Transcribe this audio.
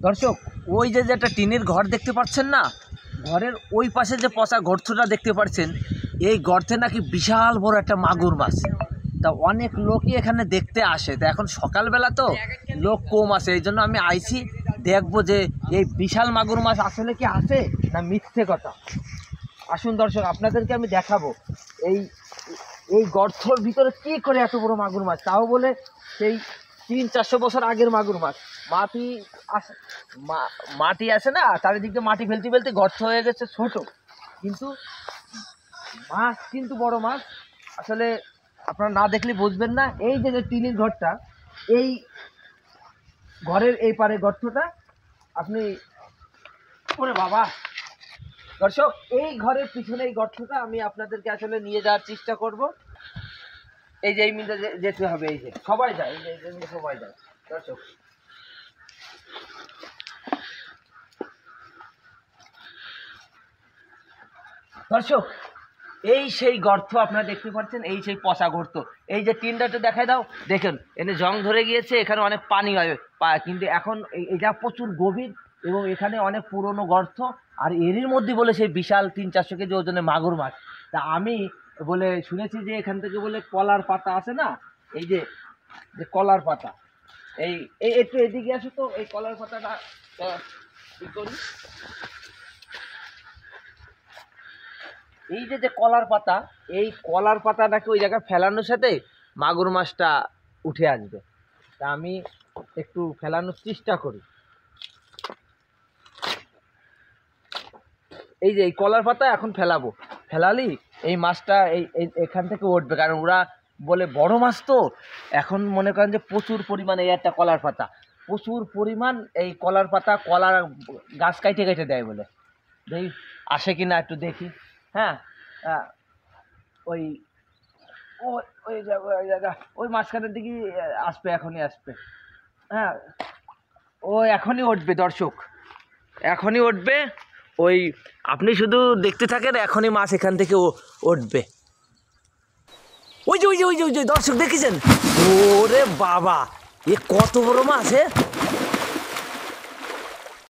দর্শক, ওই যে একটা টিনের ঘর দেখতে পাচ্ছেন না, ঘরের ওই পাশে যে পচা গর্তটা দেখতে পাচ্ছেন, এই গর্তে নাকি বিশাল বড় একটা মাগুর মাছ। তা অনেক লোকই এখানে দেখতে আসে। তা এখন সকালবেলা তো লোক কম আসে, এই জন্য আমি আইছি দেখবো যে এই বিশাল মাগুর মাছ আসলে কি আছে না মিথ্যে কথা। আসুন দর্শক, আপনাদেরকে আমি দেখাবো এই এই গর্তর ভিতরে কি করে এত বড় মাগুর মাছ, তাও বলে সেই 300-400 বছর আগের মাগুর মাছ। মাটি আছে না, চারিদিকে মাটি ফেলতে ফেলতে গর্ত হয়ে গেছে ছোট, কিন্তু মাছ কিন্তু বড় মাছ। আসলে আপনারা না দেখলে বুঝবেন না। এই যে টিনের ঘরটা, এই ঘরের এই পারে গর্তটা আপনি, ওরে বাবা দর্শক, এই ঘরের পিছনে এই গর্তটা আমি আপনাদেরকে আসলে নিয়ে যাওয়ার চেষ্টা করব। এই যে এই মিনিটে যেতে হবে, এই যে সবাই যায়, এই যে সবাই যায় দর্শক। দর্শক, এই সেই গর্ত আপনারা দেখতে পাচ্ছেন, এই সেই পচা গর্ত। এই যে টিনটাতে দেখায় দাও, দেখেন এনে জং ধরে গিয়েছে, এখানে অনেক পানি হয়, কিন্তু এখন এটা প্রচুর গভীর এবং এখানে অনেক পুরনো গর্ত। আর এরই মধ্যে বলে সেই বিশাল 300-400 কেজি ওজনের মাগুর মাছ। তা আমি বলে শুনেছি যে এখান থেকে বলে কলার পাতা আছে না, এই যে কলার পাতা, এই একটু এদিকে আসো তো, এই কলার পাতাটা কি করি, এই যে কলার পাতা, এই কলার পাতাটাকে ওই জায়গায় ফেলানোর সাথে মাগুর মাছটা উঠে আসবে। তা আমি একটু ফেলানোর চেষ্টা করি। এই যে এই কলার পাতা এখন ফেলাবো, ফেলালি এই মাছটা এখান থেকে উঠবে, কারণ ওরা বলে বড় মাছ তো। এখন মনে করেন যে প্রচুর পরিমাণে এই একটা কলার পাতা, প্রচুর পরিমাণ এই কলার পাতা, কলার গাছ কাইটে কেটে দেয় বলে। দেখি আসে কিনা একটু দেখি। হ্যাঁ, ওই ওই জায়গা ওই মাঝখানের দিকে আসবে, এখনই আসবে। হ্যাঁ, ও এখনই উঠবে দর্শক, এখনই উঠবে। ওই আপনি শুধু দেখতে থাকেন, এখনই মাছ এখান থেকে উঠবে। ওই যে দর্শক দেখেছেন, ওরে বাবা, এ কত বড় মাছ!